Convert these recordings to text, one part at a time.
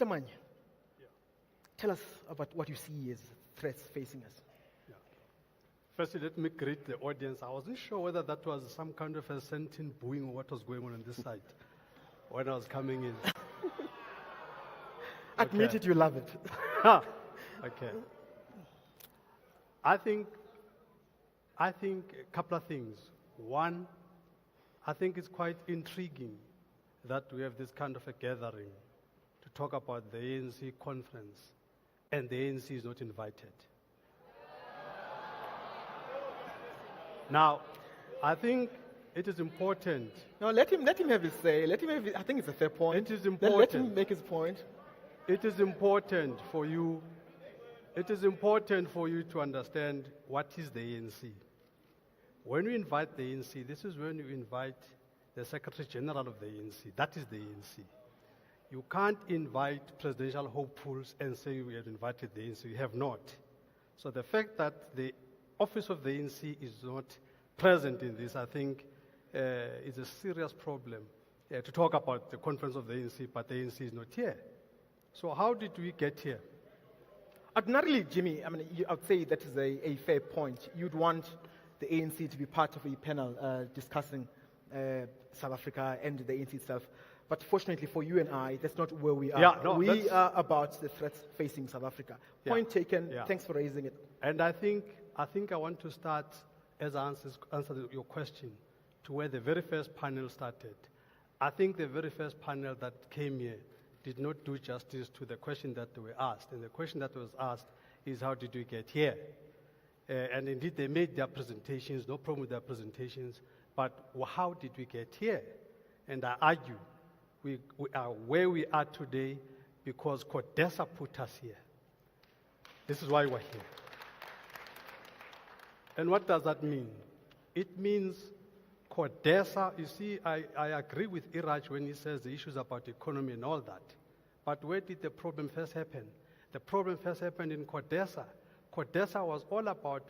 Mr. Manyi, Yeah. tell us about what you see as threats facing us. Yeah. Firstly, let me greet the audience. I wasn't sure whether that was some kind of a sentient booing or what was going on this side when I was coming in. Admit Okay. it, you love it. Okay. I think a couple of things. One, I think it's quite intriguing that we have this kind of a gathering to talk about the ANC conference and the ANC is not invited. Now, I think it is important. No, let him have his say. I think it's a fair point. It is Let important. him make his point. It is important for you. It is important for you to understand what is the ANC. When you invite the ANC, this is when you invite the Secretary General of the ANC. That is the ANC. You can't invite presidential hopefuls and say we have invited the ANC. You have not. So the fact that the office of the ANC is not present in this, I think, is a serious problem. To talk about the conference of the ANC, but the ANC is not here. So how did we get here? Ordinarily, Jimmy, I would say that is a fair point. You'd want the ANC to be part of a panel discussing South Africa and the ANC itself. But fortunately for you and I, that's not where we are. Yeah, no, we are about the threats facing South Africa. Yeah. Point taken. Yeah. Thanks for raising it. And I think I want to start, as I answer your question, to where the very first panel started. I think the very first panel that came here did not do justice to the question that they were asked. And the question that was asked is, how did we get here? And indeed, they made their presentations, no problem with their presentations, but how did we get here? And I argue, we are where we are today because CODESA put us here. This is why we're here. And what does that mean? It means CODESA, you see, I agree with Iraj when he says the issues about economy and all that. But where did the problem first happen? The problem first happened in CODESA. CODESA was all about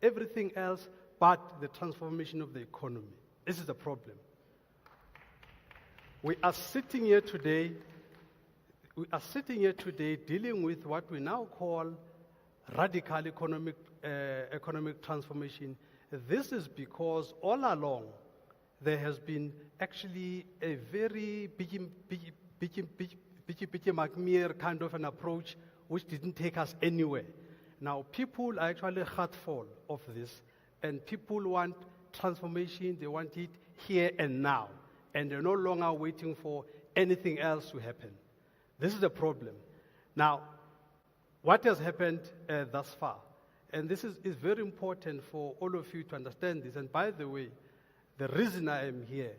everything else but the transformation of the economy. This is the problem. We are sitting here today dealing with what we now call radical economic transformation. This is because all along there has been actually a very McMeer kind of an approach which didn't take us anywhere. Now people are actually heartful of this, and people want transformation, they want it here and now, and they're no longer waiting for anything else to happen. This is the problem. Now, what has happened thus far? And this is very important for all of you to understand this. And by the way, the reason I am here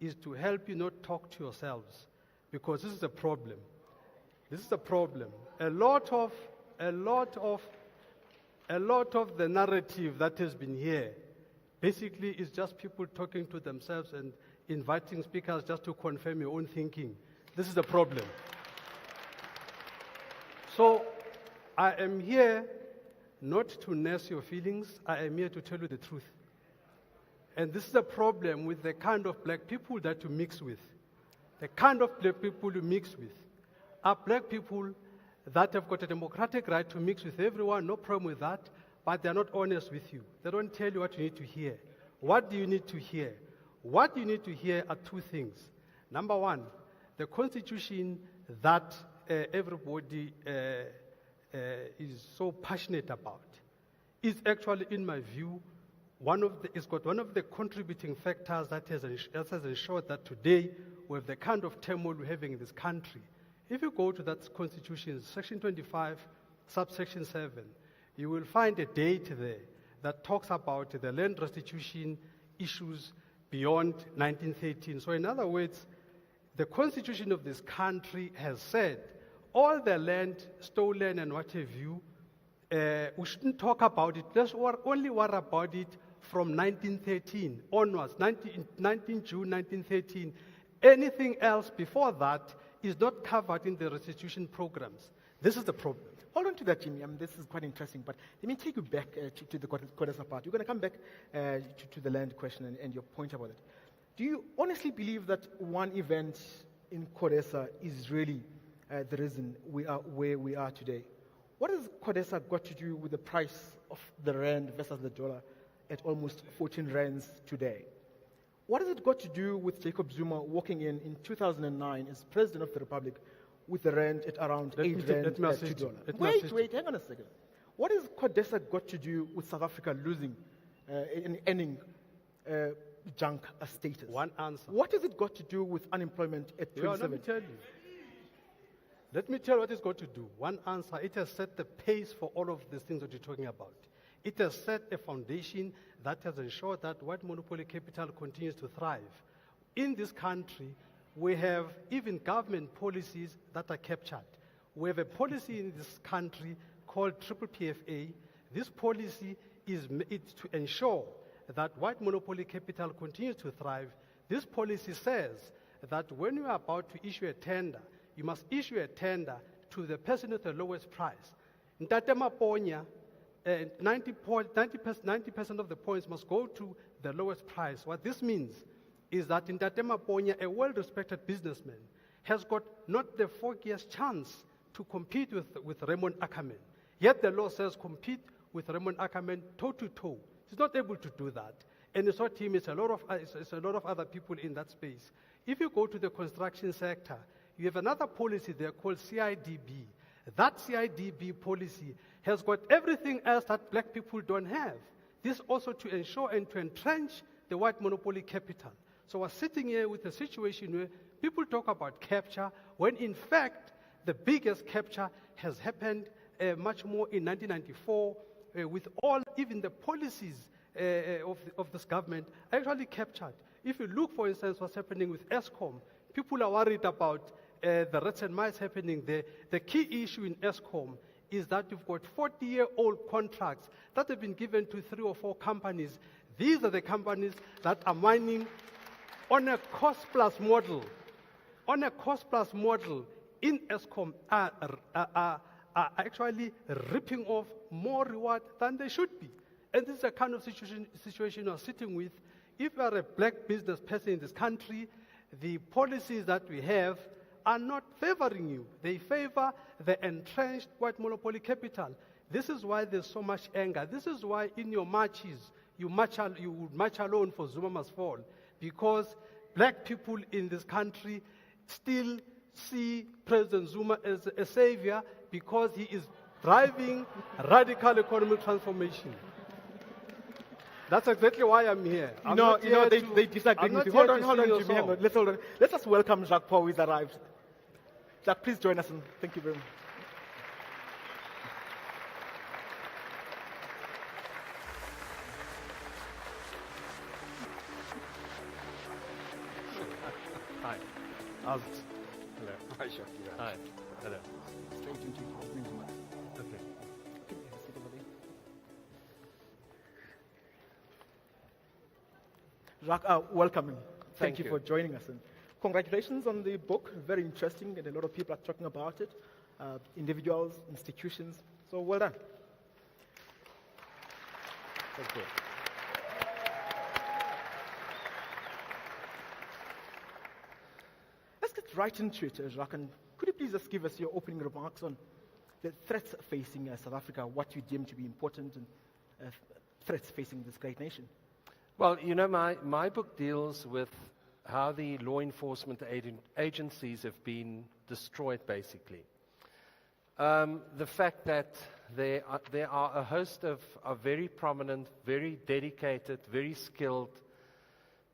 is to help you not talk to yourselves, because this is the problem. This is the problem. A lot of the narrative that has been here basically is just people talking to themselves and inviting speakers just to confirm your own thinking. This is the problem. So I am here not to nurse your feelings. I am here to tell you the truth. And this is the problem with the kind of black people that you mix with. The kind of black people you mix with are black people that have got a democratic right to mix with everyone, no problem with that, but they're not honest with you. They don't tell you what you need to hear. What do you need to hear? What you need to hear are two things. Number one, the constitution that everybody is so passionate about is actually, in my view, it's got one of the contributing factors that has ensured that today we have the kind of turmoil we're having in this country. If you go to that constitution, section 25, subsection 7, you will find a date there that talks about the land restitution issues beyond 1913. So in other words, the constitution of this country has said all the land stolen and what have you, we shouldn't talk about it. Let's only worry about it from 1913 onwards, 19 June 1913. Anything else before that is not covered in the restitution programs. This is the problem. Hold on to that, Jimmy. This is quite interesting, but let me take you back to the CODESA part. We're going to come back to the land question and your point about it. Do you honestly believe that one event in CODESA is really the reason we are where we are today. What has CODESA got to do with the price of the rand versus the dollar at almost 14 rands today? What has it got to do with Jacob Zuma walking in 2009 as President of the Republic with the rand at around 8 rand at $2? Wait, hang on a second. What has CODESA got to do with South Africa losing and ending junk status? One answer. What has it got to do with unemployment at 27? Let me tell you. Let me tell you what it's got to do. One answer, it has set the pace for all of these things that you're talking about. It has set a foundation that has ensured that white monopoly capital continues to thrive. In this country, we have even government policies that are captured. We have a policy in this country called PPPFA. This policy is to ensure that white monopoly capital continues to thrive. This policy says that when you are about to issue a tender, you must issue a tender to the person at the lowest price. Ntate Maponya, 90% of the points must go to the lowest price. What this means is that Ntate Maponya, a well-respected businessman, has got not the foggiest chance to compete with Raymond Ackerman. Yet the law says compete with Raymond Ackerman toe-to-toe. He's not able to do that. And it's not him, it's a lot of other people in that space. If you go to the construction sector, you have another policy there called CIDB. That CIDB policy has got everything else that black people don't have. This also to ensure and to entrench the white monopoly capital. So we're sitting here with a situation where people talk about capture, when in fact the biggest capture has happened much more in 1994 with all, even the policies of this government actually captured. If you look, for instance, what's happening with ESCOM, people are worried about the rats and mice happening there. The key issue in ESCOM is that you've got 40-year-old contracts that have been given to 3 or 4 companies. These are the companies that are mining on a cost-plus model. On a cost-plus model, in ESCOM are actually ripping off more reward than they should be. And this is the kind of situation you're sitting with. If you are a black business person in this country, the policies that we have are not favoring you. They favor the entrenched white monopoly capital. This is why there's so much anger. This is why in your marches, you would march alone for Zuma must fall. Because black people in this country still see President Zuma as a savior because he is driving radical economic transformation. That's exactly why I'm here. They disagree with you. Hold on, Jimmy. Hang on. Let's just welcome Jacques Pauw, who's arrived. Jacques, please join us, and thank you very much. Hi. Hello. Hi, Jacques. Hi. Hello. Straight into Okay. Jacques, welcome. Thank you you. for joining us. And congratulations on the book. Very interesting, and a lot of people are talking about it. Individuals, institutions. So well done. Thank you. Let's get right into it, Jacques. And could you please just give us your opening remarks on the threats facing South Africa, what you deem to be important, and threats facing this great nation? Well, you know, my book deals with how the law enforcement agencies have been destroyed, basically. The fact that there are a host of very prominent, very dedicated, very skilled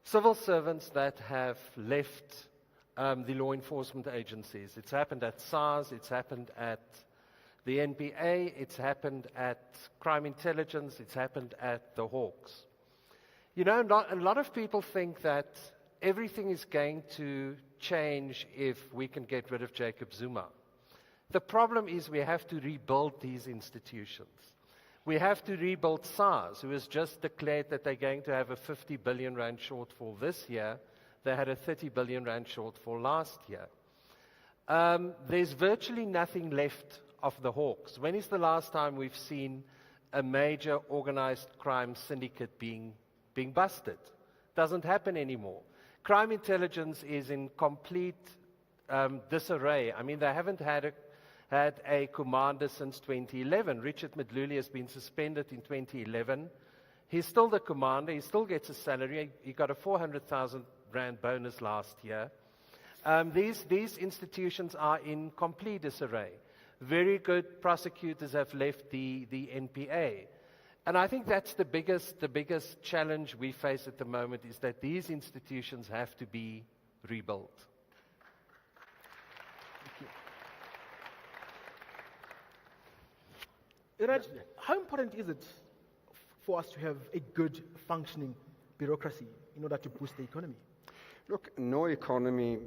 civil servants that have left the law enforcement agencies. It's happened at SARS, it's happened at the NPA, it's happened at Crime Intelligence, it's happened at the Hawks. You know, a lot of people think that everything is going to change if we can get rid of Jacob Zuma. The problem is we have to rebuild these institutions. We have to rebuild SARS, who has just declared that they're going to have a 50 billion rand shortfall this year. They had a 30 billion rand shortfall last year. There's virtually nothing left of the Hawks. When is the last time we've seen a major organized crime syndicate being busted? Doesn't happen anymore. Crime Intelligence is in complete disarray. I mean, they haven't had a commander since 2011. Richard Madluli has been suspended in 2011. He's still the commander. He still gets a salary. He got a 400,000 rand bonus last year. These institutions are in complete disarray. Very good prosecutors have left the NPA. And I think that's the biggest challenge we face at the moment, is that these institutions have to be rebuilt. Iraj, how important is it for us to have a good functioning bureaucracy in order to boost the economy? Look, no economy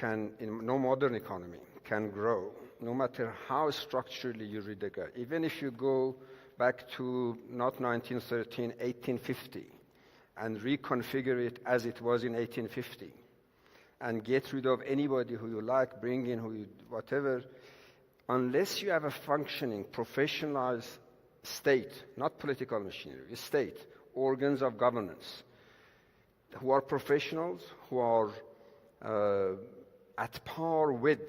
no modern economy can grow, no matter how structurally you redefine. Even if you go back to not 1913, 1850, and reconfigure it as it was in 1850, and get rid of anybody who you like, bring in whatever, unless you have a functioning, professionalized state, not political machinery, state, organs of governance, who are professionals, who are at par with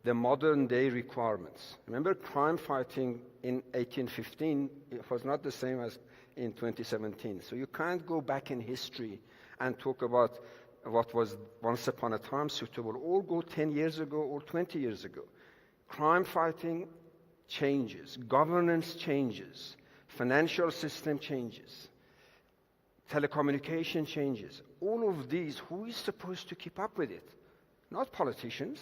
the modern day requirements. Remember, crime fighting in 1815, it was not the same as in 2017. So you can't go back in history and talk about what was once upon a time suitable, or go 10 years ago or 20 years ago. Crime fighting changes, governance changes, financial system changes, telecommunication changes. All of these, who is supposed to keep up with it? Not politicians,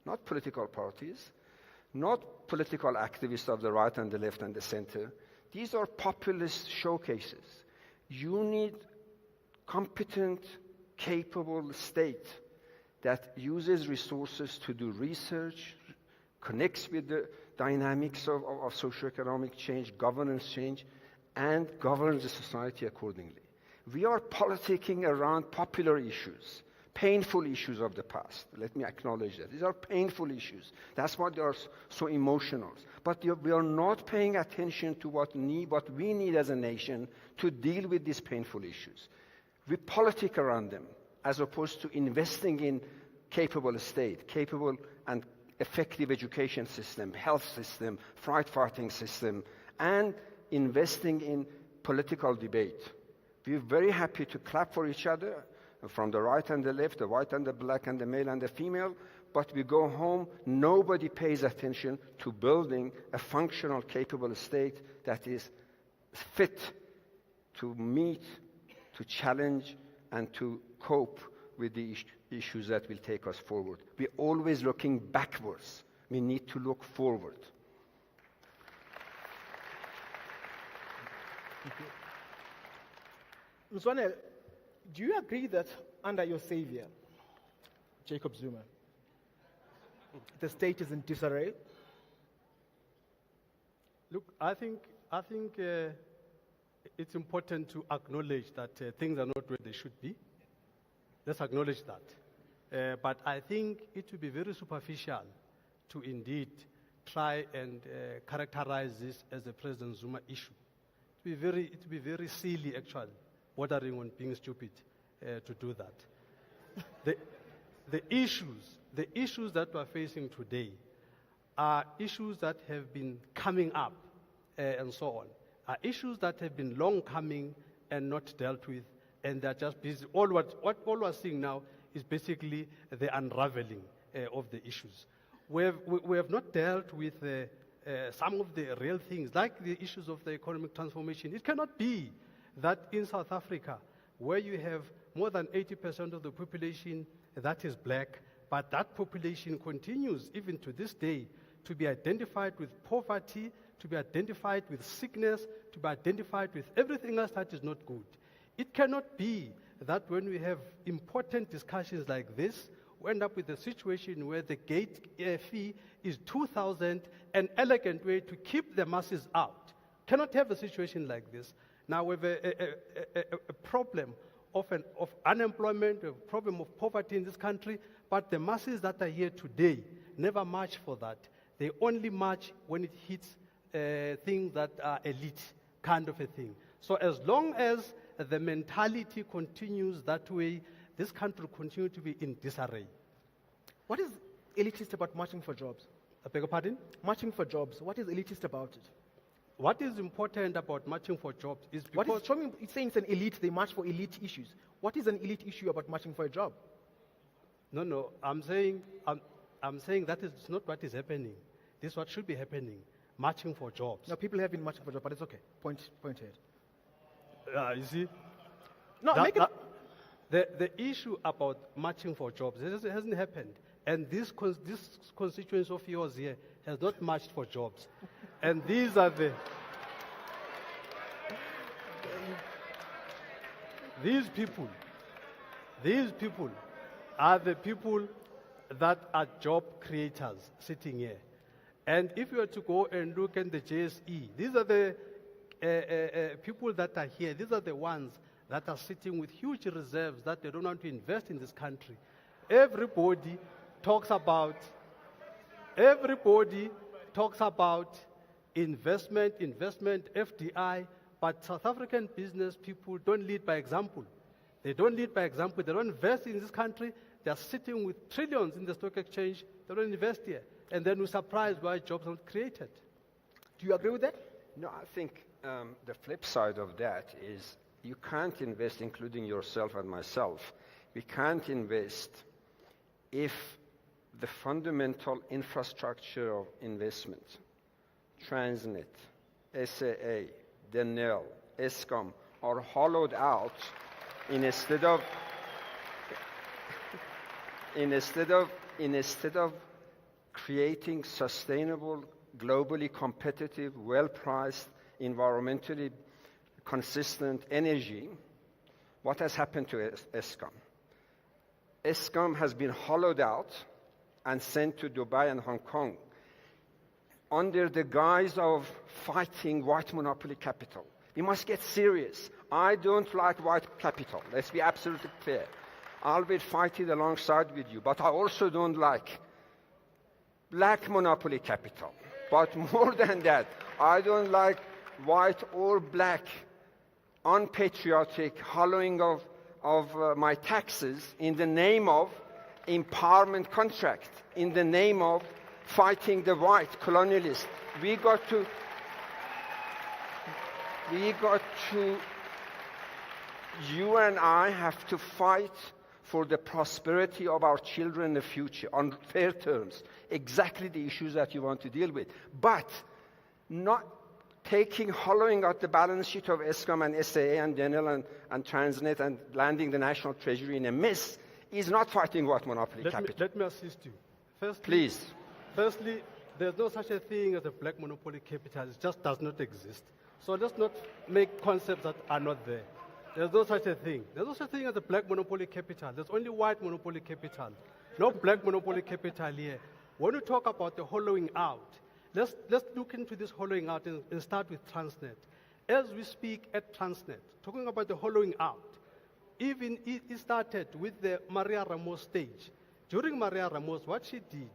not political parties, not political activists of the right and the left and the center. These are populist showcases. You need competent, capable state that uses resources to do research, connects with the dynamics of socioeconomic change, governance change, and governs the society accordingly. We are politicking around popular issues, painful issues of the past. Let me acknowledge that. These are painful issues. That's why they are so emotional. But we are not paying attention to what we need as a nation to deal with these painful issues. We politic around them, as opposed to investing in capable state, capable and effective education system, health system, fighting system, and investing in political debate. We're very happy to clap for each other, from the right and the left, the white and the black, and the male and the female, but we go home, nobody pays attention to building a functional, capable state that is fit to meet, to challenge, and to cope with the issues that will take us forward. We're always looking backwards. We need to look forward. Mzwanele, do you agree that under your savior, Jacob Zuma, the state is in disarray? Look, I think it's important to acknowledge that things are not where they should be. Let's acknowledge that. But I think it would be very superficial to indeed try and characterize this as a President Zuma issue. It would be very silly, actually, bordering on being stupid to do that. The issues that we're facing today are issues that have been coming up and so on, are issues that have been long coming and not dealt with, and they're just busy. All we're seeing now is basically the unraveling of the issues. We have not dealt with some of the real things, like the issues of the economic transformation. It cannot be that in South Africa, where you have more than 80% of the population that is black, but that population continues, even to this day, to be identified with poverty, to be identified with sickness, to be identified with everything else that is not good. It cannot be that when we have important discussions like this, we end up with a situation where the gate fee is 2,000, an elegant way to keep the masses out. Cannot have a situation like this. Now we have a problem of unemployment, a problem of poverty in this country, but the masses that are here today never march for that. They only march when it hits things that are elite, kind of a thing. So as long as the mentality continues that way, this country will continue to be in disarray. What is elitist about marching for jobs? I beg your pardon? Marching for jobs. What is elitist about it? What is important about marching for jobs is because What is, show me, it's saying it's an elite, they march for elite issues. What is an elite issue about marching for a job? no, I'm saying that is not what is happening. This is what should be happening. Marching for jobs. No, people have been marching for jobs, but it's okay. Point ahead. You see? No, make it. The issue about marching for jobs it hasn't happened. And this constituency of yours here has not marched for jobs. And these are these people are the people that are job creators sitting here. And if you were to go and look at the JSE, these are the people that are here. These are the ones that are sitting with huge reserves that they don't want to invest in this country. Everybody talks about investment, FDI, but South African business people don't lead by example. They don't lead by example. They don't invest in this country. They are sitting with trillions in the stock exchange. They don't invest here. And then we're surprised why jobs aren't created. Do you agree with that? No, I think the flip side of that is you can't invest, including yourself and myself. We can't invest if the fundamental infrastructure of investment, Transnet, SAA, Denel, Eskom, are hollowed out instead of creating sustainable, globally competitive, well-priced, environmentally consistent energy. What has happened to Eskom? Eskom has been hollowed out and sent to Dubai and Hong Kong under the guise of fighting white monopoly capital. We must get serious. I don't like white capital. Let's be absolutely clear. I'll be fighting alongside with you, but I also don't like black monopoly capital. But more than that, I don't like white or black, unpatriotic hollowing of my taxes in the name of empowerment contract, in the name of fighting the white colonialists. You and I have to fight for the prosperity of our children in the future on fair terms. Exactly the issues that you want to deal with. But not hollowing out the balance sheet of Eskom and SAA and Denel and Transnet and landing the national treasury in a mess is not fighting white monopoly capital. Let me assist you. Please. Firstly, there's no such a thing as a black monopoly capital. It just does not exist. So let's not make concepts that are not there. There's no such a thing. There's no such a thing as a black monopoly capital. There's only white monopoly capital. No black monopoly capital here. When we talk about the hollowing out, let's look into this hollowing out and start with Transnet. As we speak at Transnet, talking about the hollowing out, even it started with the Maria Ramos stage. During Maria Ramos, what she did,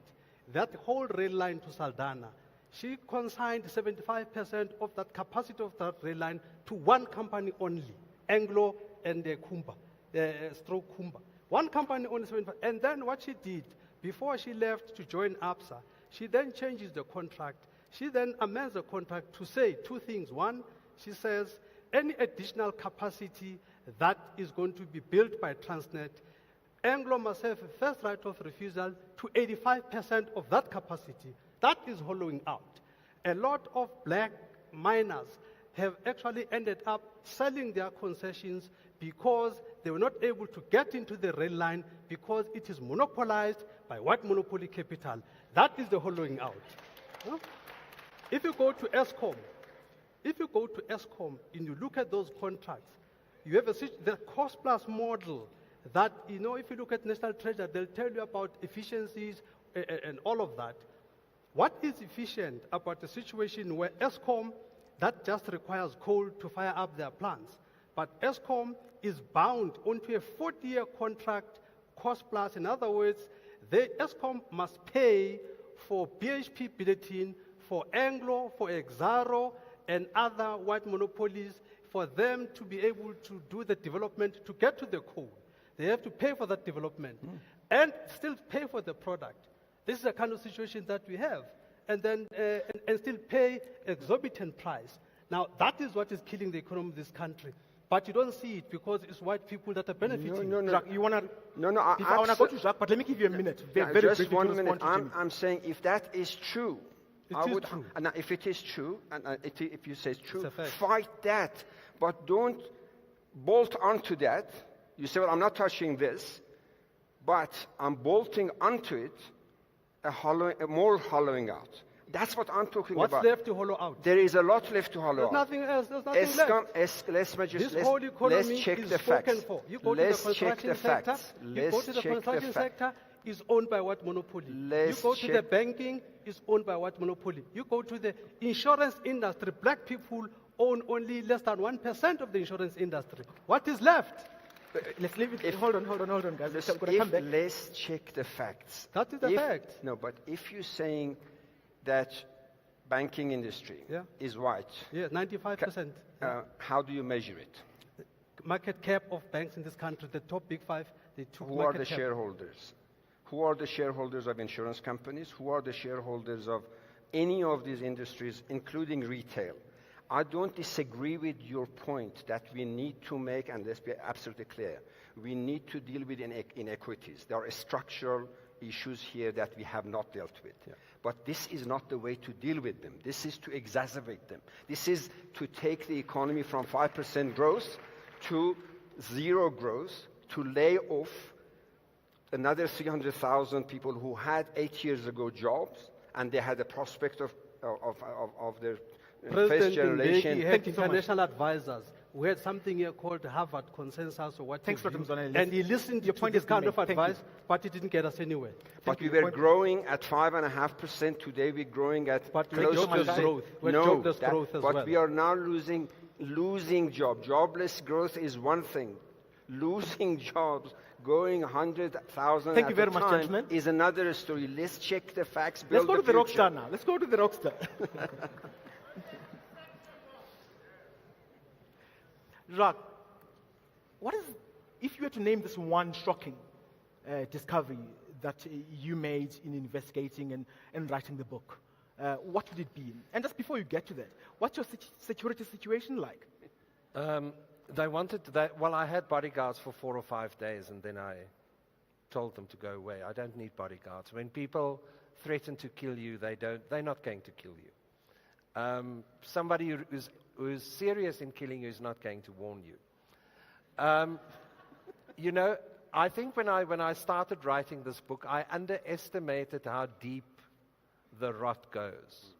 that whole rail line to Saldanha, she consigned 75% of that capacity of that rail line to one company only, Anglo and Kumba, Kumba. One company only 75%. And then what she did, before she left to join ABSA, she then changes the contract. She then amends the contract to say two things. One, she says, any additional capacity that is going to be built by Transnet, Anglo must have a first right of refusal to 85% of that capacity. That is hollowing out. A lot of black miners have actually ended up selling their concessions because they were not able to get into the rail line because it is monopolized by white monopoly capital. That is the hollowing out. Huh? If you go to Eskom and you look at those contracts, you have the cost plus model that, if you look at National Treasury, they'll tell you about efficiencies and all of that. What is efficient about a situation where Eskom, that just requires coal to fire up their plants, but Eskom is bound onto a 40-year contract, cost plus. In other words, Eskom must pay for BHP Billiton, for Anglo, for Exaro, and other white monopolies for them to be able to do the development to get to the coal. They have to pay for that development and still pay for the product. This is the kind of situation that we have. And then, and still pay exorbitant price. Now, that is what is killing the economy of this country. But you don't see it because it's white people that are benefiting. Jacques, you want to... No, I want to go to Jacques, but let me give you a minute. Very just briefly, 1 to minute. respond to Jimmy. I'm saying if that is true, True. And if it is true, and if you say it's true, It's a fact. fight that. But don't bolt onto that. You say, well, I'm not touching this, but I'm bolting onto it a more hollowing out. That's what I'm talking What's about. left to hollow out? There is a lot left to hollow There's out. nothing else. There's nothing left. Let's Whole economy let's check is the spoken facts. for. You go Let's to the check construction the sector. facts. You go Let's to the check the construction facts. sector. Is owned by what monopoly? Let's You go to the check- banking. Is owned by what monopoly? You go to the insurance industry. Black people own only less than 1% of the insurance industry. What is left? Let's leave it. Hold on, guys. Listen, I'm going to come back. let's check the facts. That is the fact. No, but if you're saying that banking industry Yeah. is white, Yeah, 95%. how do you measure it? Market cap of banks in this country, the top big five, they took Who are market the cap. shareholders? Who are the shareholders of insurance companies? Who are the shareholders of any of these industries, including retail? I don't disagree with your point that we need to make, and let's be absolutely clear, we need to deal with inequities. There are structural issues here that we have not dealt with. Yeah. But this is not the way to deal with them. This is to exacerbate them. This is to take the economy from 5% growth to 0 growth, to lay off another 300,000 people who had 8 years ago jobs, and they had a prospect of their first President generation. Mbeki had Thank you so much. international advisors. We had something here called Harvard Consensus or what. Thanks, have Dr. you. Mzwanele. And he listened Your to point this has been kind of made. Thank you. advice, but it didn't get us anywhere. But we you. were Point- growing at 5.5%. Today we're growing at But we close jobless to zero. growth. We're No, jobless growth as but well. we are now losing jobs. Jobless growth is one thing. Losing jobs, going 100,000 Thank you at very a much, time gentlemen. is another story. Let's check the facts. Let's Build go to the rock future. star now. Let's go to the rock star. Jacques, what is, if you were to name this one shocking discovery that you made in investigating and writing the book, what would it be? And just before you get to that, what's your security situation like? They wanted that. Well, I had bodyguards for 4 or 5 days, and then I told them to go away. I don't need bodyguards. When people threaten to kill you, they're not going to kill you. Somebody who's serious in killing you is not going to warn you. You know, I think when I started writing this book, I underestimated how deep the rot goes,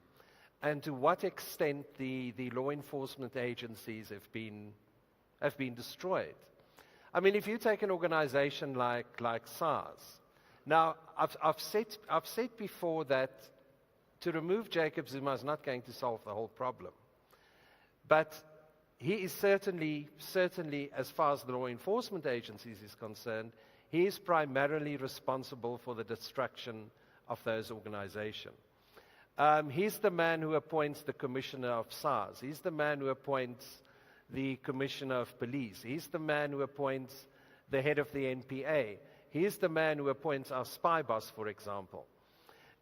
and to what extent the law enforcement agencies have been destroyed. I mean, if you take an organization like SARS, now I've said before that to remove Jacob Zuma is not going to solve the whole problem, but he is certainly, as far as the law enforcement agencies is concerned, he is primarily responsible for the destruction of those organizations. He's the man who appoints the commissioner of SARS. He's the man who appoints the commissioner of police. He's the man who appoints the head of the NPA. He's the man who appoints our spy boss, for example.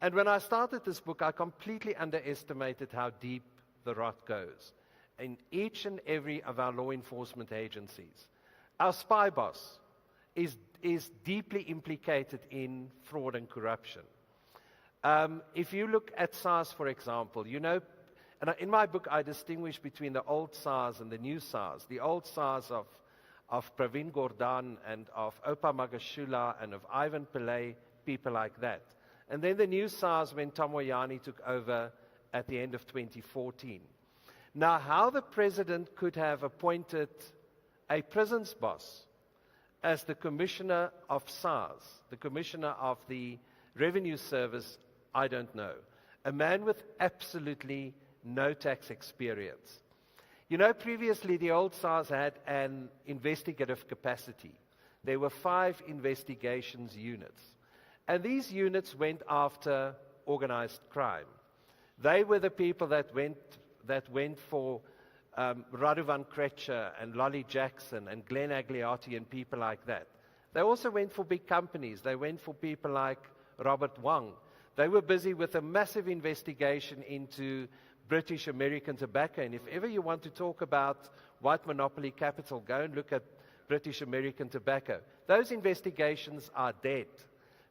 And when I started this book, I completely underestimated how deep the rot goes in each and every of our law enforcement agencies. Our spy boss is deeply implicated in fraud and corruption. If you look at SARS, for example, you know, and in my book I distinguish between the old SARS and the new SARS. The old SARS of Pravin Gordhan and of Opa Magashula and of Ivan Pillay, people like that. And then the new SARS when Tom Moyane took over at the end of 2014. Now, how the president could have appointed a prisons boss as the commissioner of SARS, the commissioner of the Revenue Service, I don't know. A man with absolutely no tax experience. You know, previously the old SARS had an investigative capacity. There were 5 investigations units. And these units went after organized crime. They were the people that went for Radovan Kretscher and Lolly Jackson and Glenn Agliati and people like that. They also went for big companies. They went for people like Robert Wang. They were busy with a massive investigation into British American tobacco. And if ever you want to talk about white monopoly capital, go and look at British American tobacco. Those investigations are dead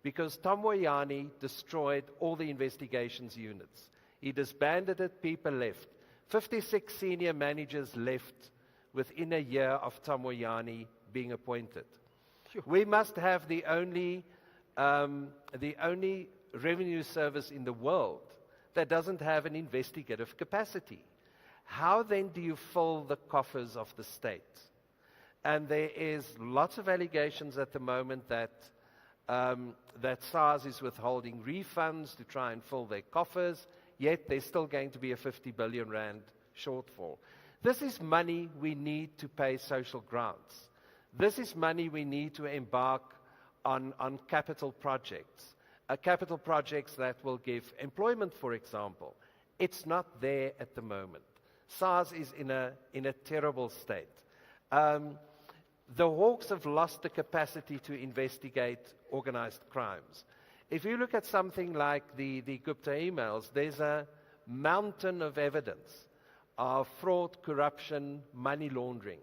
because Tom Moyane destroyed all the investigations units. He disbanded it, people left. 56 senior managers left within a year of Tom Moyane being appointed. We must have the only revenue service in the world that doesn't have an investigative capacity. How then do you fill the coffers of the state? And there is lots of allegations at the moment that SARS is withholding refunds to try and fill their coffers, yet there's still going to be a 50 billion rand shortfall. This is money we need to pay social grants. This is money we need to embark on capital projects that will give employment, for example. It's not there at the moment. SARS is in a terrible state. The Hawks have lost the capacity to investigate organized crimes. If you look at something like the Gupta emails, there's a mountain of evidence of fraud, corruption, money laundering.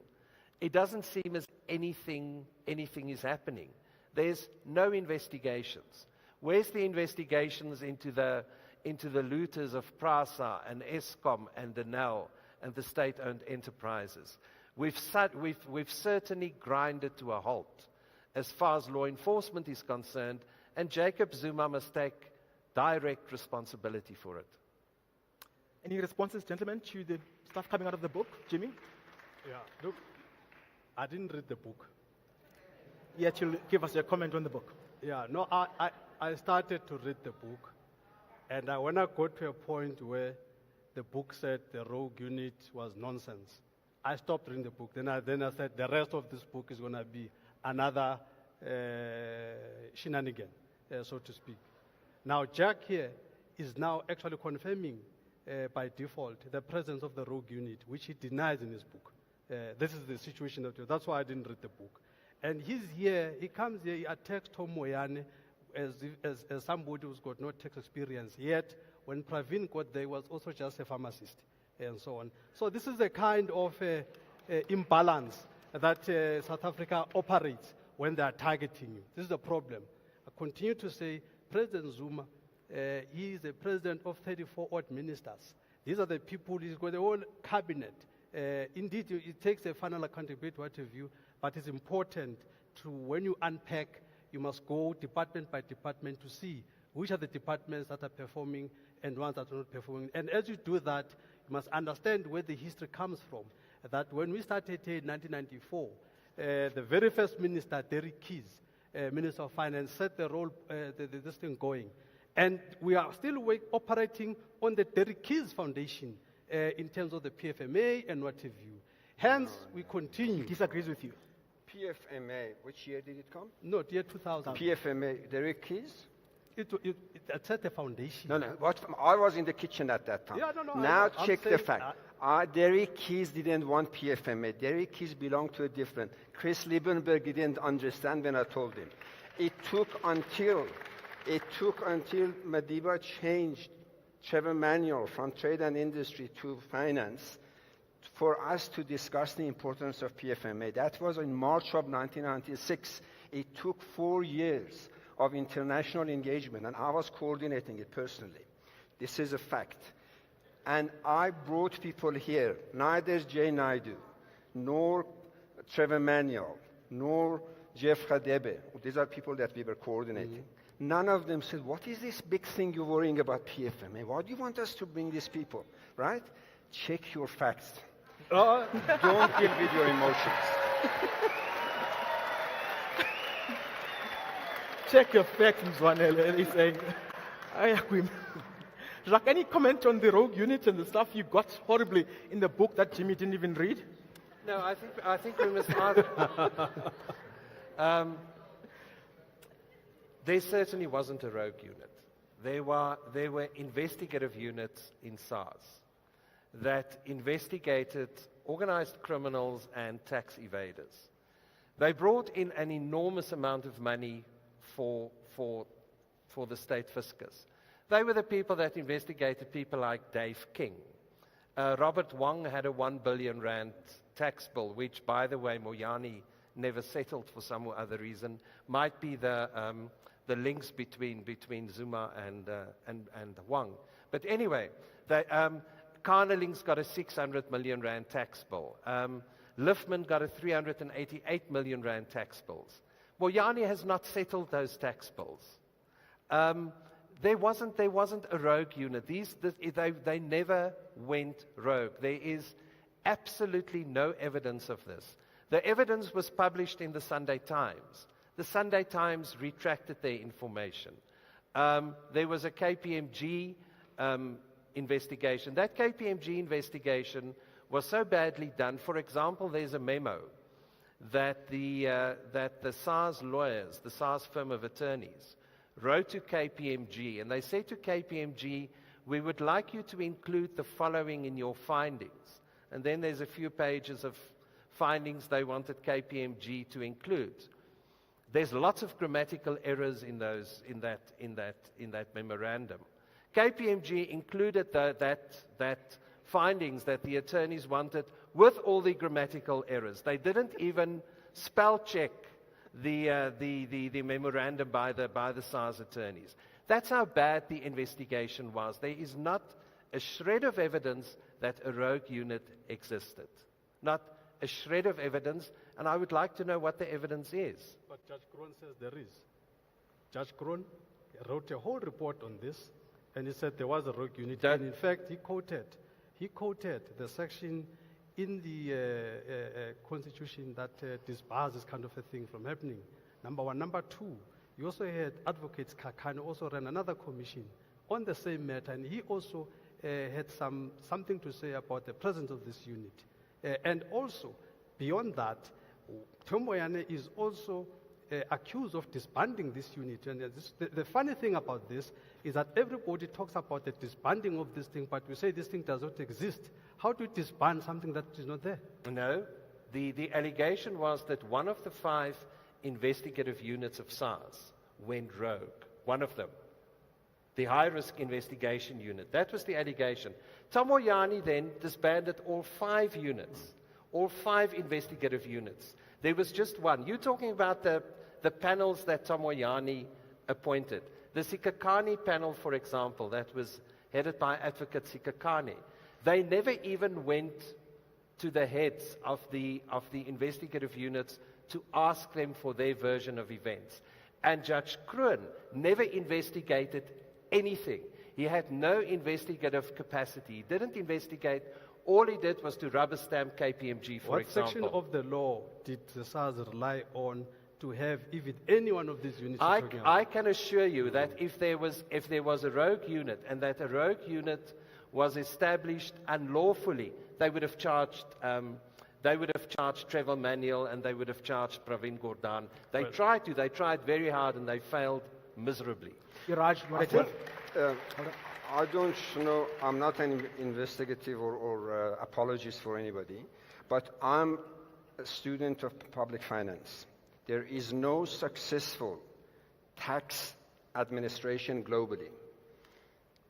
It doesn't seem as anything is happening. There's no investigations. Where's the investigations into the looters of Prasa and Eskom and Denel and the state-owned enterprises? We've certainly grinded to a halt as far as law enforcement is concerned, and Jacob Zuma must take direct responsibility for it. Any responses, gentlemen, to the stuff coming out of the book? Jimmy? Yeah, look, I didn't read the book. Yet you'll give us your comment on the book. Yeah, no, I started to read the book, and when I got to a point where the book said the rogue unit was nonsense, I stopped reading the book. Then I said the rest of this book is going to be another shenanigan, so to speak. Now, Jacques here is now actually confirming by default the presence of the rogue unit, which he denies in his book. This is the situation. That's why I didn't read the book. And he's here, he comes here, he attacks Tom Moyane as somebody who's got no tax experience. Yet, when Pravin got there, he was also just a pharmacist, and so on. So this is a kind of imbalance that South Africa operates when they are targeting you. This is the problem. I continue to say, President Zuma, he is the president of 34 odd ministers. These are the people, he's got the whole cabinet. Indeed, it takes a final accountability, what have you, but it's important to, when you unpack, you must go department by department to see which are the departments that are performing and ones that are not performing. And as you do that, you must understand where the history comes from. That when we started here in 1994, the very first minister, Derek Keys, Minister of Finance, set the role, this thing going. And we are still operating on the Derek Keys Foundation in terms of the PFMA and what have you. Hence, we continue. He disagrees with you. PFMA, which year did it come? No, year 2000. PFMA, Derek Keys? It set the foundation. No. I was in the kitchen at that time. Yeah, no. Now I'm check the saying, fact. Derek Keys didn't want PFMA. Derek Keys belonged to a different. Chris Liebenberg didn't understand when I told him. It took until Madiba changed Trevor Manuel from trade and industry to finance for us to discuss the importance of PFMA. That was in March of 1996. It took 4 years of international engagement, and I was coordinating it personally. This is a fact. And I brought people here, neither Jay Naidu, nor Trevor Manuel, nor Jeff Khadebe. These are people that we were coordinating. None of them said, what is this big thing you're worrying about PFMA? Why do you want us to bring these people, right? Check your facts. Don't deal with your emotions. Check your facts, Mzwanele. He's saying, I agree. Jacques, any comment on the rogue unit and the stuff you got horribly in the book that Jimmy didn't even read? No, I think we must ask. There certainly wasn't a rogue unit. There were investigative units in SARS that investigated organized criminals and tax evaders. They brought in an enormous amount of money for the state fiscus. They were the people that investigated people like Dave King. Robert Wong had a 1 billion rand tax bill, which, by the way, Moyani never settled for some other reason. Might be the links between Zuma and Wong. But anyway, Carneling's got a 600 million rand tax bill. Liftman got a 388 million rand tax bills. Moyani has not settled those tax bills. There wasn't a rogue unit. They never went rogue. There is absolutely no evidence of this. The evidence was published in the Sunday Times. The Sunday Times retracted their information. There was a KPMG investigation. That KPMG investigation was so badly done. For example, there's a memo that the SARS lawyers, the SARS firm of attorneys, wrote to KPMG, and they said to KPMG, we would like you to include the following in your findings. And then there's a few pages of findings they wanted KPMG to include. There's lots of grammatical errors in that memorandum. KPMG included that findings that the attorneys wanted with all the grammatical errors. They didn't even spell check the memorandum by the SARS attorneys. That's how bad the investigation was. There is not a shred of evidence that a rogue unit existed. Not a shred of evidence, and I would like to know what the evidence is. But Judge Kroon says there is. Judge Kroon wrote a whole report on this, and he said there was a rogue unit. And in fact, he quoted the section in the Constitution that disbars this kind of a thing from happening. Number one. Number two, you also had Advocate Kakane also ran another commission on the same matter, and he also had something to say about the presence of this unit. And also, beyond that, Moyani is also accused of disbanding this unit. And the funny thing about this is that everybody talks about the disbanding of this thing, but we say this thing does not exist. How do you disband something that is not there? No. The allegation was that one of the 5 investigative units of SARS went rogue. One of them. The high-risk investigation unit. That was the allegation. Moyani then disbanded all 5 units, all 5 investigative units. There was just one. You're talking about the panels that Moyani appointed. The Sikakani panel, for example, that was headed by Advocate Sikakani. They never even went to the heads of the investigative units to ask them for their version of events. And Judge Kroon never investigated anything. He had no investigative capacity. He didn't investigate. All he did was to rubber stamp KPMG, for example. What section of the law did the SARS rely on to have even any one of these units? I can assure you that if there was a rogue unit and that a rogue unit was established unlawfully, they would have charged Trevor Manuel and they would have charged Pravin Gordhan. They tried very hard and they failed miserably. Iraj, I don't know, I'm not an investigative or apologist for anybody, but I'm a student of public finance. There is no successful tax administration globally,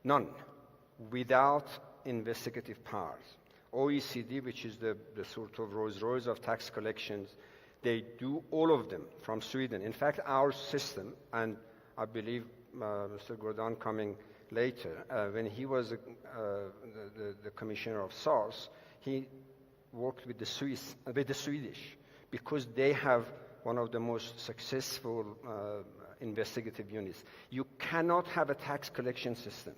none, without investigative powers. OECD, which is the sort of Rolls-Royce of tax collections, they do all of them from Sweden. In fact, our system, and I believe Mr. Gordhan coming later, when he was the commissioner of SARS, he worked with the Swedish, because they have one of the most successful investigative units. You cannot have a tax collection system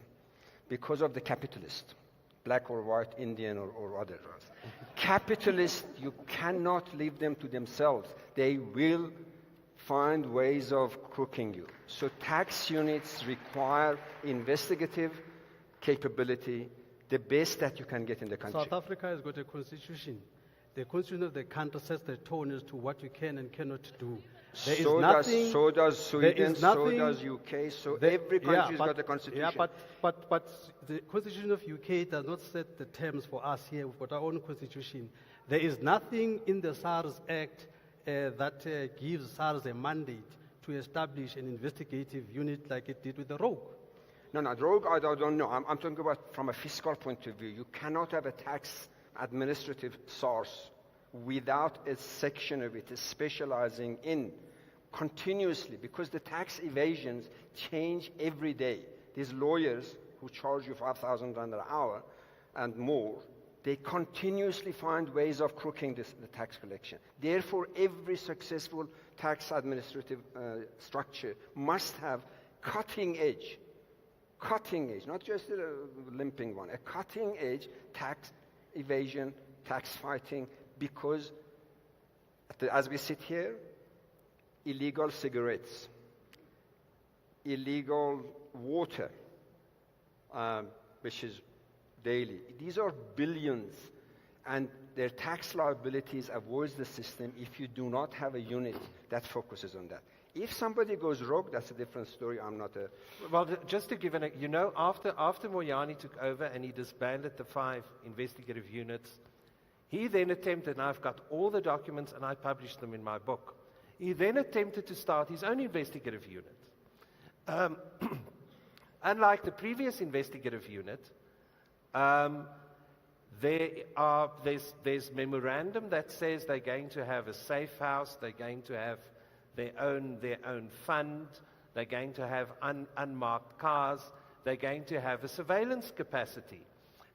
because of the capitalist, black or white, Indian or other. Capitalists, you cannot leave them to themselves. They will find ways of crooking you. So tax units require investigative capability, the best that you can get in the country. South Africa has got a constitution. The constitution of the country sets the tone as to what you can and cannot do. So does Sweden, so does UK, so every country's got a constitution. Yeah, but the constitution of UK does not set the terms for us here. We've got our own constitution. There is nothing in the SARS Act that gives SARS a mandate to establish an investigative unit like it did with the rogue. No, rogue, I don't know. I'm talking about from a fiscal point of view. You cannot have a tax administrative source without a section of it specializing in continuously, because the tax evasions change every day. These lawyers who charge you $5,000 an hour and more, they continuously find ways of crooking the tax collection. Therefore, every successful tax administrative structure must have cutting edge, not just a limping one, a cutting edge tax evasion, tax fighting, because as we sit here, illegal cigarettes, illegal water, which is daily. These are billions, and their tax liabilities avoids the system if you do not have a unit that focuses on that. If somebody goes rogue, that's a different story. I'm not a... Well, just to give after Moyani took over and he disbanded the 5 investigative units, he then attempted, and I've got all the documents and I published them in my book, he then attempted to start his own investigative unit. Unlike the previous investigative unit, there's memorandum that says they're going to have a safe house, they're going to have their own fund, they're going to have unmarked cars, they're going to have a surveillance capacity.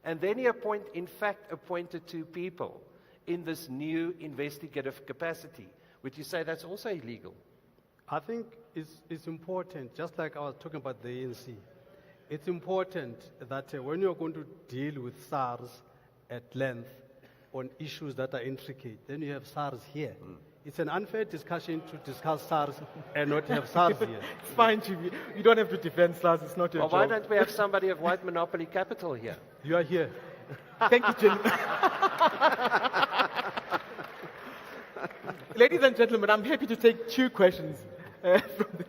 And then he appointed 2 people in this new investigative capacity. Would you say that's also illegal? I think it's important, just like I was talking about the ANC, it's important that when you're going to deal with SARS at length on issues that are intricate, then you have SARS here. It's an unfair discussion to discuss SARS and not have SARS here. It's fine, Chief. You don't have to defend SARS. It's not your Well, job. why don't we have somebody of white monopoly capital here? You are here. Thank you, gentlemen. Ladies and gentlemen, I'm happy to take 2 questions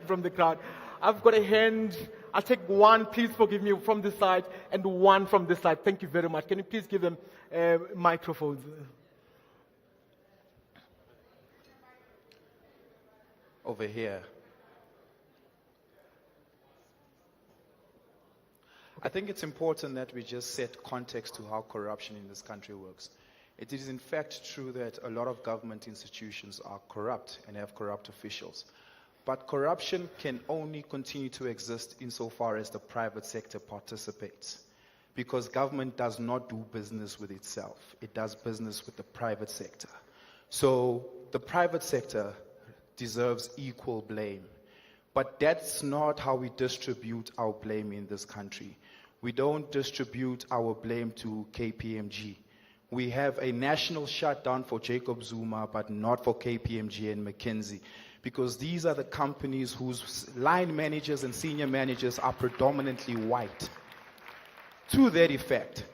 from the crowd. I've got a hand. I'll take one, please forgive me, from this side, and one from this side. Thank you very much. Can you please give them microphones? Over here. I think it's important that we just set context to how corruption in this country works. It is in fact true that a lot of government institutions are corrupt and have corrupt officials. But corruption can only continue to exist insofar as the private sector participates. Because government does not do business with itself. It does business with the private sector. So the private sector deserves equal blame. But that's not how we distribute our blame in this country. We don't distribute our blame to KPMG. We have a national shutdown for Jacob Zuma, but not for KPMG and McKinsey, because these are the companies whose line managers and senior managers are predominantly white. To that effect,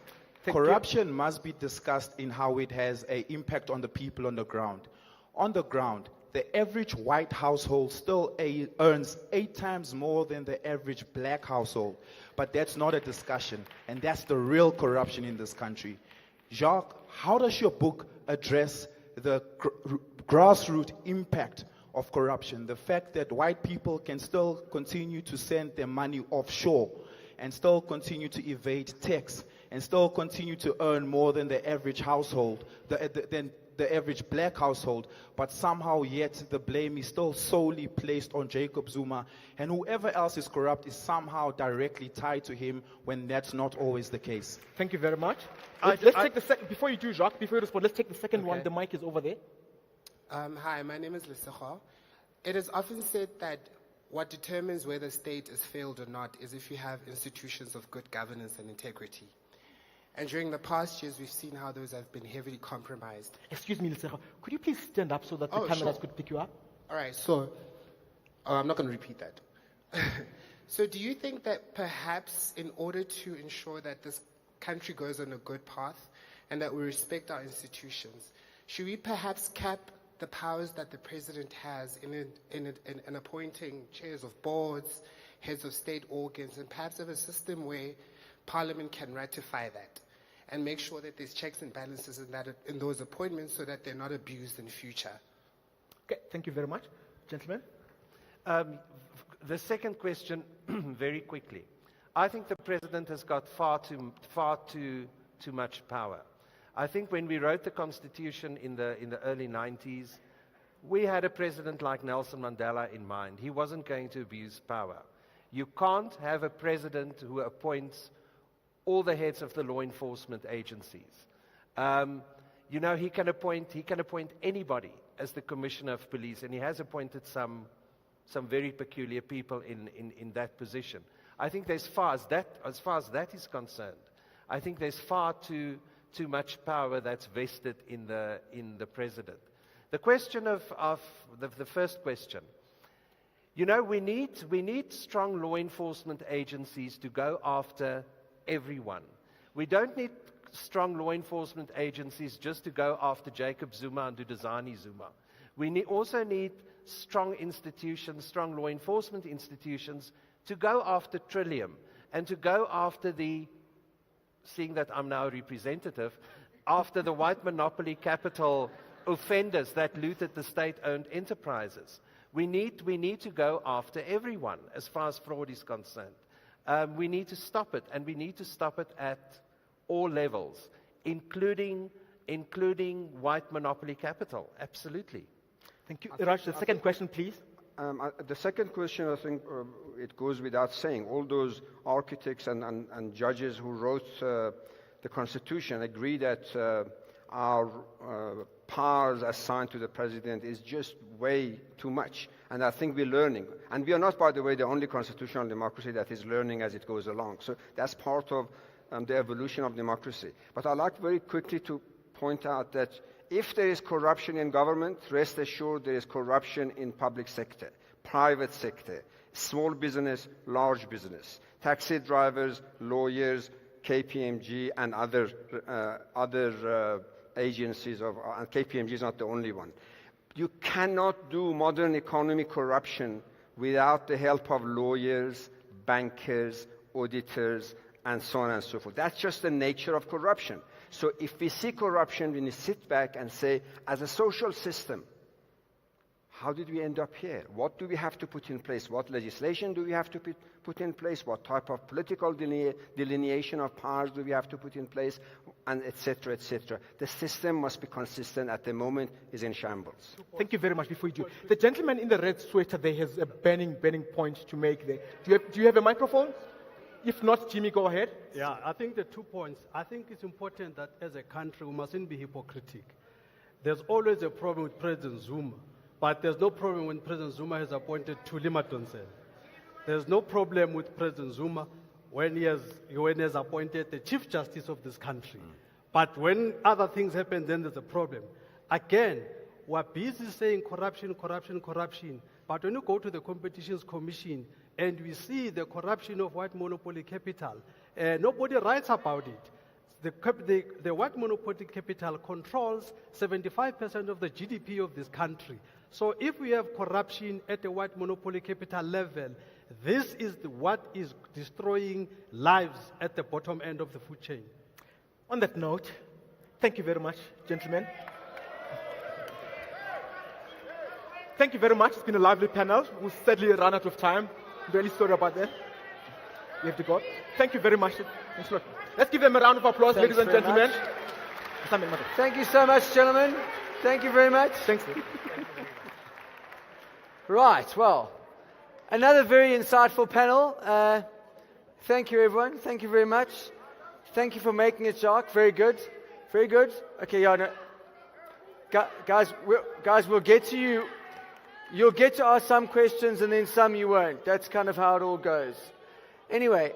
corruption must be discussed in how it has an impact on the people on the ground. On the ground, the average white household still earns 8 times more than the average black household. But that's not a discussion, and that's the real corruption in this country. Jacques, how does your book address the grassroots impact of corruption? The fact that white people can still continue to send their money offshore and still continue to evade tax and still continue to earn more than the average household, than the average black household, but somehow yet the blame is still solely placed on Jacob Zuma, and whoever else is corrupt is somehow directly tied to him, when that's not always the case. Thank you very much. Let's take the second, before you do, Jacques, before you respond, let's take the second one. The mic is over there. Hi, my name is Lesego. It is often said that what determines whether a state is failed or not is if you have institutions of good governance and integrity. And during the past years, we've seen how those have been heavily compromised. Excuse me, Lesego. Could you please stand up so that the cameras could pick you up? All right, so I'm not going to repeat that. So do you think that perhaps in order to ensure that this country goes on a good path and that we respect our institutions, should we perhaps cap the powers that the president has in appointing chairs of boards, heads of state organs, and perhaps have a system where Parliament can ratify that and make sure that there's checks and balances in those appointments so that they're not abused in future? Okay, thank you very much. Gentlemen? The second question, very quickly. I think the president has got far too much power. I think when we wrote the Constitution in the early 90s, we had a president like Nelson Mandela in mind. He wasn't going to abuse power. You can't have a president who appoints all the heads of the law enforcement agencies. You know, he can appoint anybody as the commissioner of police, and he has appointed some very peculiar people in that position. I think as far as that is concerned, I think there's far too much power that's vested in the president. The question of the first question, you know, we need strong law enforcement agencies to go after everyone. We don't need strong law enforcement agencies just to go after Jacob Zuma and Duduzane Zuma. We also need strong institutions, strong law enforcement institutions to go after Trillium and to go after seeing that I'm now a representative, after the white monopoly capital offenders that looted the state-owned enterprises. We need to go after everyone as far as fraud is concerned. We need to stop it, and we need to stop it at all levels, including white monopoly capital. Absolutely. Thank you. Iraj, the second question, please. The second question, I think it goes without saying. All those architects and judges who wrote the Constitution agree that our powers assigned to the president is just way too much. And I think we're learning. And we are not, by the way, the only constitutional democracy that is learning as it goes along. So that's part of the evolution of democracy. But I'd like very quickly to point out that if there is corruption in government, rest assured there is corruption in public sector, private sector, small business, large business, taxi drivers, lawyers, KPMG, and other agencies. And KPMG is not the only one. You cannot do modern economy corruption without the help of lawyers, bankers, auditors, and so on and so forth. That's just the nature of corruption. So if we see corruption, we need to sit back and say, as a social system, how did we end up here? What do we have to put in place? What legislation do we have to put in place? What type of political delineation of powers do we have to put in place? And et cetera, et cetera. The system must be consistent. At the moment, is in shambles. Thank you very much. Before you do, the gentleman in the red sweater there has a burning point to make there. Do you have a microphone? If not, Jimmy, go ahead. Yeah, I think the 2 points. I think it's important that as a country, we mustn't be hypocritic. There's always a problem with President Zuma, but there's no problem when President Zuma has appointed Thuli Madonsela. There's no problem with President Zuma when he has appointed the Chief Justice of this country. But when other things happen, then there's a problem. Again, we're busy saying corruption, corruption, corruption. But when you go to the Competitions Commission and we see the corruption of white monopoly capital, nobody writes about it. The white monopoly capital controls 75% of the GDP of this country. So if we have corruption at the white monopoly capital level, this is what is destroying lives at the bottom end of the food chain. On that note, thank you very much, gentlemen. Thank you very much. It's been a lively panel. We'll sadly run out of time. I'm really sorry about that. We have to go. Thank you very much. Thanks a lot. Let's give them a round of applause, ladies and gentlemen. Thank you so much, gentlemen. Thank you very much. Thanks. Right, well, another very insightful panel. Thank you, everyone. Thank you very much. Thank you for making it, Jacques. Very good. Very good. Okay, yeah, no. Guys, we'll get to you. You'll get to ask some questions and then some you won't. That's kind of how it all goes. Anyway,